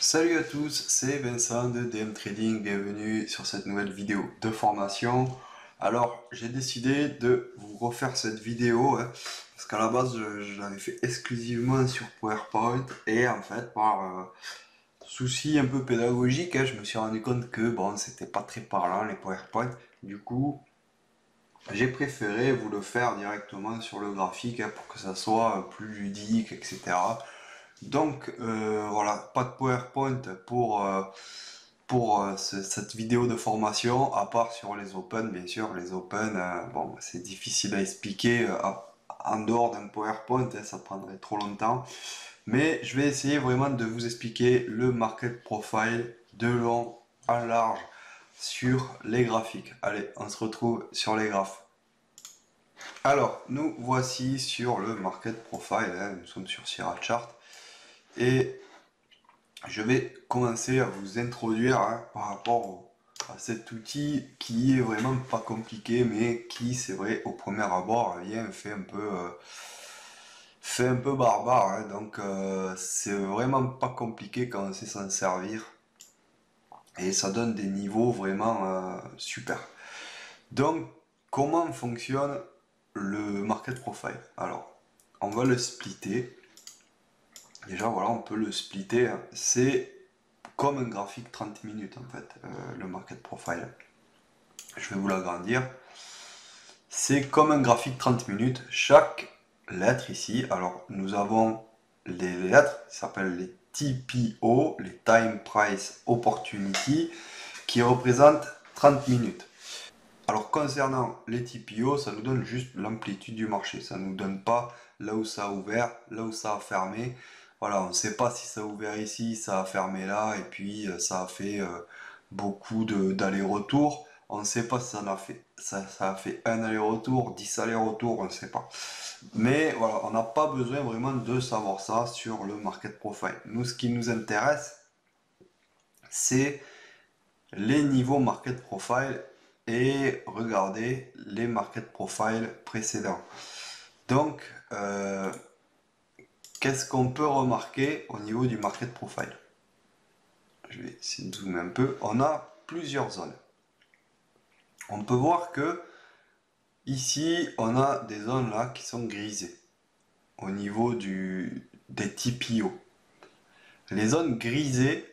Salut à tous, c'est Vincent de DM Trading, bienvenue sur cette nouvelle vidéo de formation. Alors, j'ai décidé de vous refaire cette vidéo, parce qu'à la base, je l'avais fait exclusivement sur PowerPoint, et en fait, par souci un peu pédagogique, je me suis rendu compte que, bon, c'était pas très parlant les PowerPoint. Du coup, j'ai préféré vous le faire directement sur le graphique, pour que ça soit plus ludique, etc. Donc voilà, pas de PowerPoint pour cette vidéo de formation, à part sur les Open, bien sûr. Les Open, bon, c'est difficile à expliquer en dehors d'un PowerPoint, ça prendrait trop longtemps. Mais je vais essayer vraiment de vous expliquer le market profile de long en large sur les graphiques. Allez, on se retrouve sur les graphes. Alors, nous voici sur le market profile, nous sommes sur Sierra Chart. Et je vais commencer à vous introduire par rapport à cet outil qui est vraiment pas compliqué, mais qui, c'est vrai, au premier abord, fait un peu barbare. Donc, c'est vraiment pas compliqué quand on sait s'en servir. Et ça donne des niveaux vraiment super. Donc, comment fonctionne le market profile? Alors, on va le splitter. Déjà, voilà, on peut le splitter. C'est comme un graphique 30 minutes en fait, le market profile. Je vais vous l'agrandir. C'est comme un graphique 30 minutes. Chaque lettre ici, alors nous avons les lettres qui s'appellent les TPO, les Time Price Opportunity, qui représentent 30 minutes. Alors concernant les TPO, ça nous donne juste l'amplitude du marché. Ça ne nous donne pas là où ça a ouvert, là où ça a fermé. Voilà, on ne sait pas si ça a ouvert ici, ça a fermé là, et puis ça a fait beaucoup d'allers-retours. On ne sait pas si ça a fait un aller-retour, 10 allers-retours, on ne sait pas. Mais voilà, on n'a pas besoin vraiment de savoir ça sur le market profile. Nous, ce qui nous intéresse, c'est les niveaux market profile et regarder les market profile précédents. Donc, qu'est-ce qu'on peut remarquer au niveau du market profile? Je vais essayer de zoomer un peu. On a plusieurs zones. On peut voir que ici, on a des zones là qui sont grisées au niveau des TPO. Les zones grisées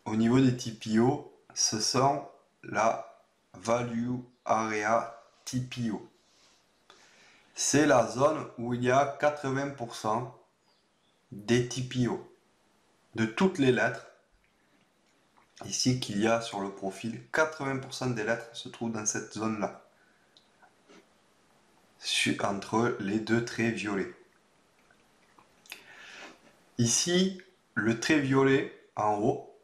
au niveau des TPO, ce sont la Value Area TPO. C'est la zone où il y a 80% des TPO, de toutes les lettres, ici qu'il y a sur le profil, 80% des lettres se trouvent dans cette zone-là, entre les deux traits violets. Ici, le trait violet en haut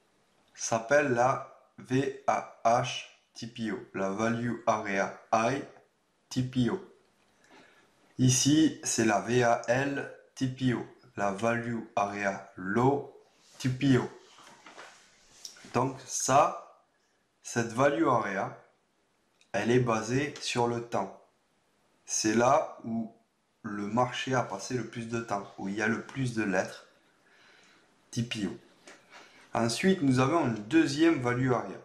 s'appelle la VAH TPO, la Value Area High TPO. Ici, c'est la VAL TPO, la Value Area Low TPO. Donc ça, cette value area, elle est basée sur le temps. C'est là où le marché a passé le plus de temps, où il y a le plus de lettres TPO. Ensuite, nous avons une deuxième value area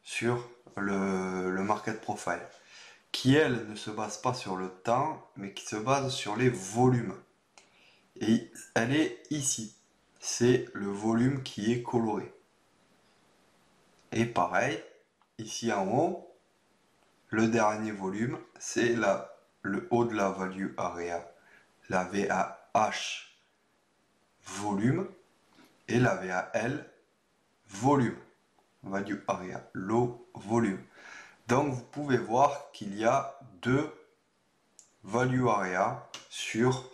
sur le market profile, qui elle ne se base pas sur le temps, mais qui se base sur les volumes. Et elle est ici. C'est le volume qui est coloré. Et pareil, ici en haut, le dernier volume, c'est le haut de la value area, la VAH volume, et la VAL volume, value area, low volume. Donc vous pouvez voir qu'il y a deux value area sur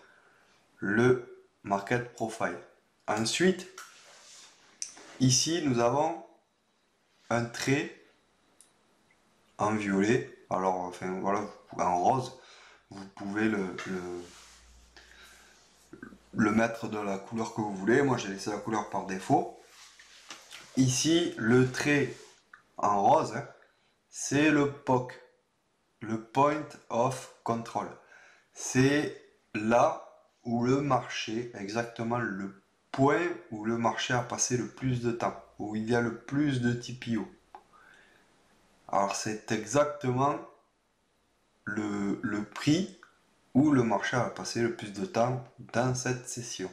le market profile. Ensuite, ici nous avons un trait en violet, alors enfin voilà, en rose, vous pouvez le mettre de la couleur que vous voulez. Moi j'ai laissé la couleur par défaut. Ici, le trait en rose, c'est le POC, le Point of Control. C'est là où le marché, exactement le point où le marché a passé le plus de temps, où il y a le plus de TPO. Alors c'est exactement le prix où le marché a passé le plus de temps dans cette session.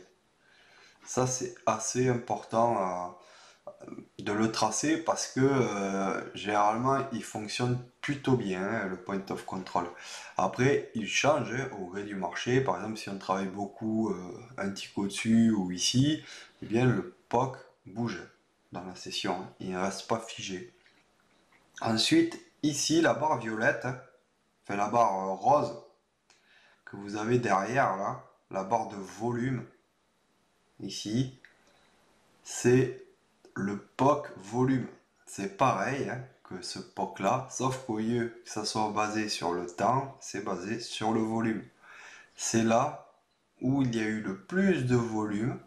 Ça c'est assez important de le tracer parce que généralement il fonctionne plutôt bien, hein, le point of control. Après il change au gré du marché. Par exemple, si on travaille beaucoup un tick au-dessus ou ici, eh bien le POC bouge dans la session, il ne reste pas figé. Ensuite ici la barre violette, enfin la barre rose que vous avez derrière là, la barre de volume ici, c'est le POC volume. C'est pareil hein, que ce POC là, sauf qu'au lieu que ça soit basé sur le temps, c'est basé sur le volume. C'est là où il y a eu le plus de volume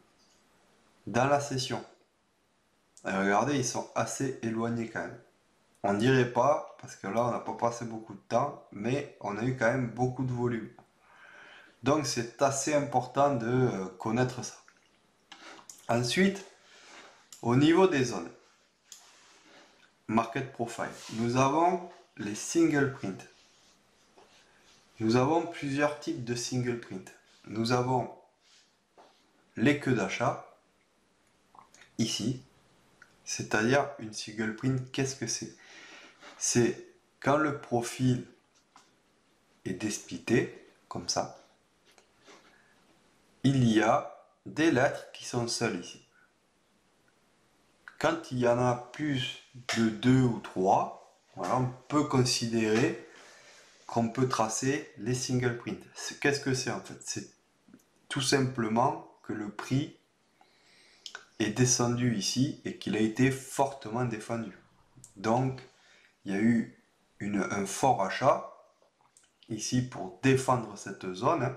dans la session. Et regardez, ils sont assez éloignés quand même. On dirait pas, parce que là on n'a pas passé beaucoup de temps, mais on a eu quand même beaucoup de volume. Donc c'est assez important de connaître ça. Ensuite, au niveau des zones, Market Profile, nous avons les single print. Nous avons plusieurs types de single print. Nous avons les queues d'achat, ici, c'est-à-dire une single print, qu'est-ce que c'est? C'est quand le profil est désplité, comme ça, il y a des lettres qui sont seules ici. Quand il y en a plus de 2 ou 3, voilà, on peut considérer qu'on peut tracer les single print. Qu'est-ce que c'est en fait? C'est tout simplement que le prix est descendu ici et qu'il a été fortement défendu. Donc, il y a eu un fort achat ici pour défendre cette zone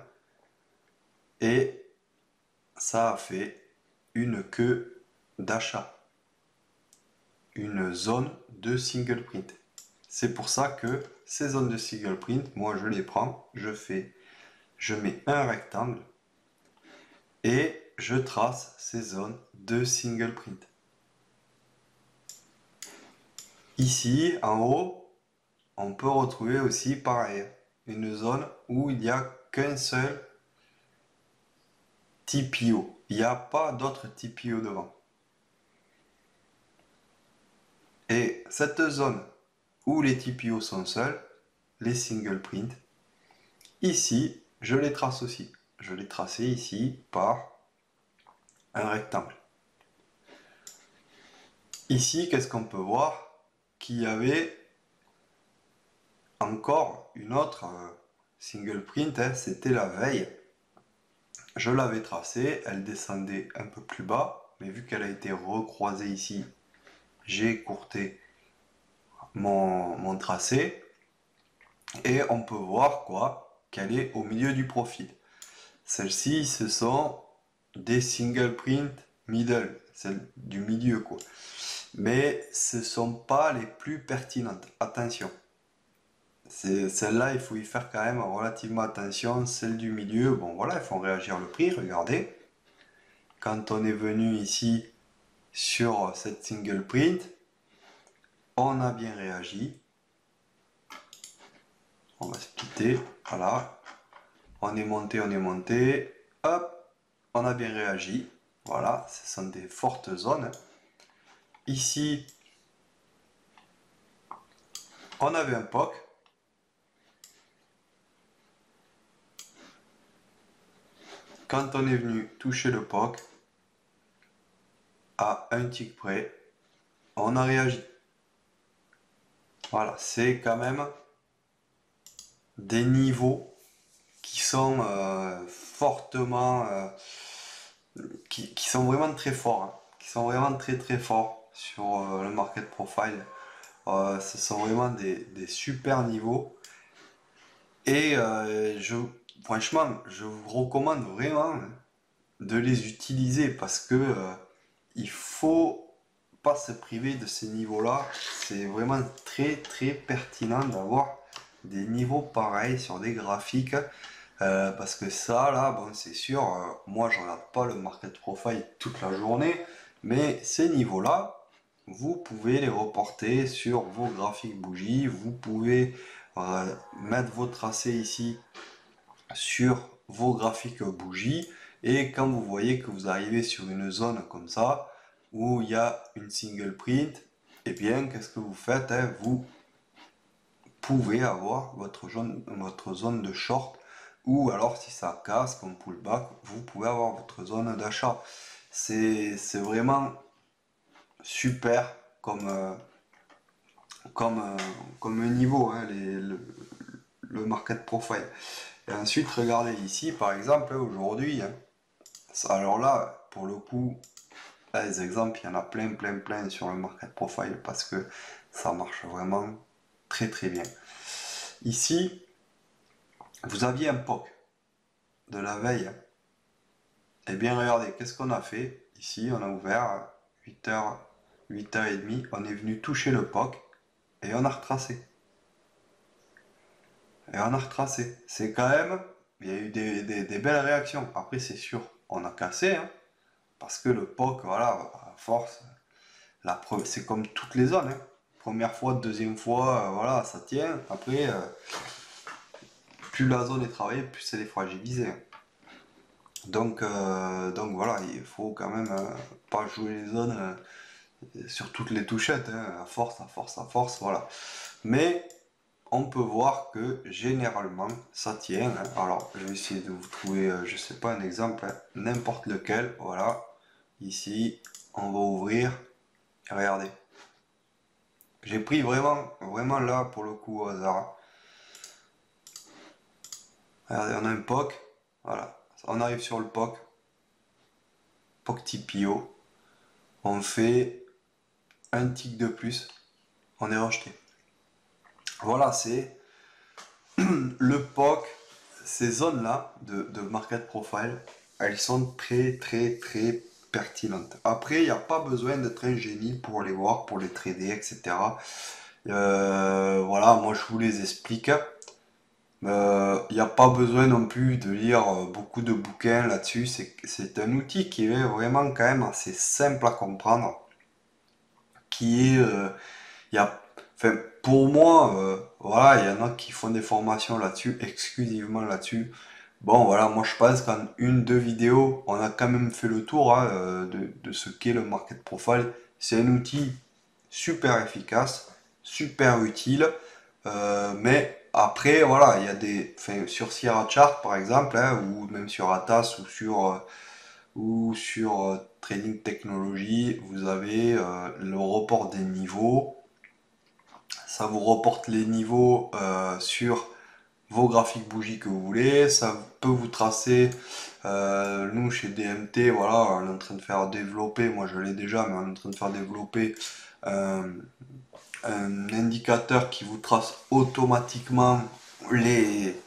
et ça a fait une queue d'achat, une zone de single print. C'est pour ça que ces zones de single print, moi je les prends, je mets un rectangle et je trace ces zones de single print. Ici, en haut, on peut retrouver aussi pareil, une zone où il n'y a qu'un seul TPO. Il n'y a pas d'autre TPO devant. Et cette zone où les TPO sont seuls, les single print, ici, je les trace aussi. Je l'ai tracé ici par un rectangle. Ici, qu'est-ce qu'on peut voir? Qu'il y avait encore une autre single print, hein, c'était la veille. Je l'avais tracée, elle descendait un peu plus bas, mais vu qu'elle a été recroisée ici, j'ai écourté mon tracé et on peut voir quoi qu'elle est au milieu du profil. Celles-ci, ce sont des single print middle, celles du milieu quoi. Mais ce ne sont pas les plus pertinentes. Attention. Celle-là, il faut y faire quand même relativement attention. Celle du milieu, bon voilà, ils font réagir le prix, regardez. Quand on est venu ici sur cette single print, on a bien réagi. On va splitter, voilà. On est monté, hop, on a bien réagi. Voilà, ce sont des fortes zones. Ici, on avait un POC. Quand on est venu toucher le POC, à un tick près, on a réagi. Voilà, c'est quand même des niveaux qui sont fortement, qui sont vraiment très forts, hein, qui sont vraiment très forts sur le market profile. Ce sont vraiment des super niveaux et franchement, je vous recommande vraiment de les utiliser parce que il faut pas se priver de ces niveaux-là. C'est vraiment très pertinent d'avoir des niveaux pareils sur des graphiques Parce que ça, là, bon, c'est sûr, moi, je regarde pas le market profile toute la journée, mais ces niveaux-là, vous pouvez les reporter sur vos graphiques bougies, vous pouvez mettre vos tracés ici sur vos graphiques bougies, et quand vous voyez que vous arrivez sur une zone comme ça, où il y a une single print, et bien, qu'est-ce que vous faites, hein? Vous pouvez avoir votre zone de short, ou alors si ça casse comme pullback, vous pouvez avoir votre zone d'achat. C'est vraiment super comme, euh, comme niveau, hein, le market profile. Et ensuite, regardez ici, par exemple, aujourd'hui, hein, alors là, pour le coup, là, les exemples, il y en a plein, plein, plein sur le market profile parce que ça marche vraiment très, très bien. Ici, vous aviez un POC de la veille. Eh bien, regardez, qu'est-ce qu'on a fait? Ici, on a ouvert à 8h, 8h30, on est venu toucher le POC et on a retracé. Et on a retracé. C'est quand même, il y a eu des belles réactions. Après, c'est sûr, on a cassé, hein, parce que le POC, voilà, à force, c'est comme toutes les zones, hein. Première fois, deuxième fois, voilà, ça tient. Après, plus la zone est travaillée, plus elle est fragilisée, hein. Donc voilà, il faut quand même pas jouer les zones sur toutes les touchettes, hein, à force, à force, à force, voilà. Mais on peut voir que généralement ça tient, hein. Alors je vais essayer de vous trouver, je sais pas, un exemple, hein, n'importe lequel, voilà. Ici, on va ouvrir, regardez. J'ai pris vraiment, vraiment là pour le coup au hasard. Regardez, on a un POC, voilà. On arrive sur le POC, POC TPO. On fait un tick de plus, on est rejeté. Voilà, c'est le POC, ces zones-là de market profile, elles sont très très très pertinentes. Après, il n'y a pas besoin d'être un génie pour les voir, pour les trader, etc. Voilà, moi je vous les explique. Il n'y a pas besoin non plus de lire beaucoup de bouquins là-dessus. C'est un outil qui est vraiment quand même assez simple à comprendre, qui est il y a, enfin, pour moi, voilà, il y en a qui font des formations là-dessus, exclusivement là-dessus. Bon, voilà, moi je pense qu'en une, deux vidéos, on a quand même fait le tour, hein, de ce qu'est le market profile. C'est un outil super efficace, super utile, mais après, voilà, il y a des, enfin, sur Sierra Chart par exemple, hein, ou même sur Atas ou sur Trading Technology, vous avez le report des niveaux. Ça vous reporte les niveaux sur vos graphiques bougies que vous voulez. Ça peut vous tracer, nous chez DMT, voilà, on est en train de faire développer, moi je l'ai déjà, mais on est en train de faire développer euh, un indicateur qui vous trace automatiquement les,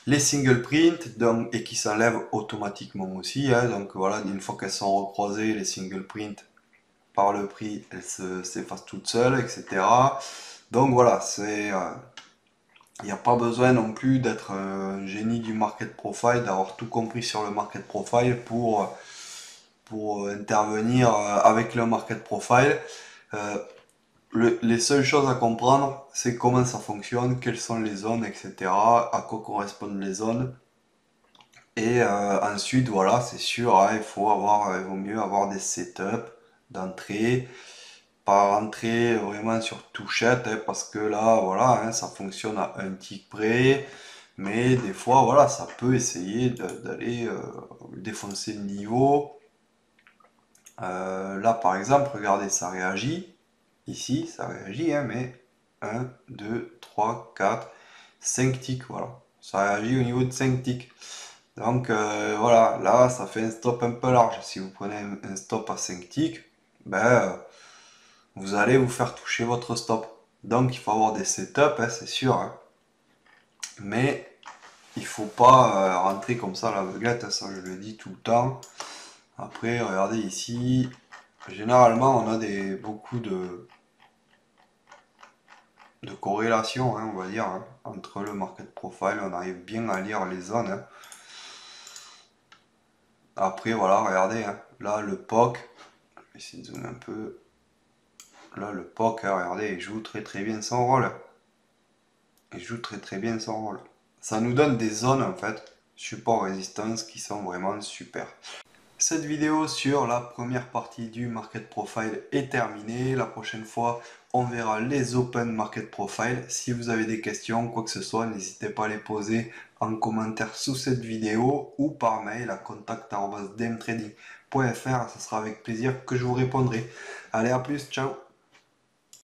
les single print donc, et qui s'enlève automatiquement aussi, hein. Donc voilà, une fois qu'elles sont recroisées, les single print par le prix, elles s'effacent toutes seules, etc. Donc voilà, il n'y a pas besoin non plus d'être un génie du market profile, d'avoir tout compris sur le market profile pour intervenir avec le market profile. Euh, les seules choses à comprendre, c'est comment ça fonctionne, quelles sont les zones, etc. À quoi correspondent les zones. Et ensuite, voilà, c'est sûr, hein, il vaut mieux avoir des setups d'entrée, pas rentrer vraiment sur touchette, hein, parce que là, voilà, hein, ça fonctionne à un tick près, mais des fois, voilà, ça peut essayer d'aller défoncer le niveau. Là, par exemple, regardez, ça réagit. Ici, ça réagit, hein, mais un 2 3 4 5 ticks, voilà. Ça réagit au niveau de 5 ticks. Donc voilà, là, ça fait un stop un peu large. Si vous prenez un stop à 5 ticks, ben, vous allez vous faire toucher votre stop. Donc il faut avoir des setups, hein, c'est sûr, hein. Mais il faut pas rentrer comme ça à l'aveuglette, hein, ça je le dis tout le temps. Après, regardez ici, généralement on a beaucoup de... de corrélation, hein, on va dire, hein, entre le market profile. On arrive bien à lire les zones, hein. Après, voilà, regardez, hein, là le POC, je vais essayer de zoomer un peu. Là, le POC, hein, regardez, il joue très très bien son rôle. Il joue très très bien son rôle. Ça nous donne des zones en fait, support résistance, qui sont vraiment super. Cette vidéo sur la première partie du market profile est terminée. La prochaine fois, on verra les open market profile. Si vous avez des questions, quoi que ce soit, n'hésitez pas à les poser en commentaire sous cette vidéo ou par mail à contact@dmtrading.fr. Ce sera avec plaisir que je vous répondrai. Allez, à plus, ciao!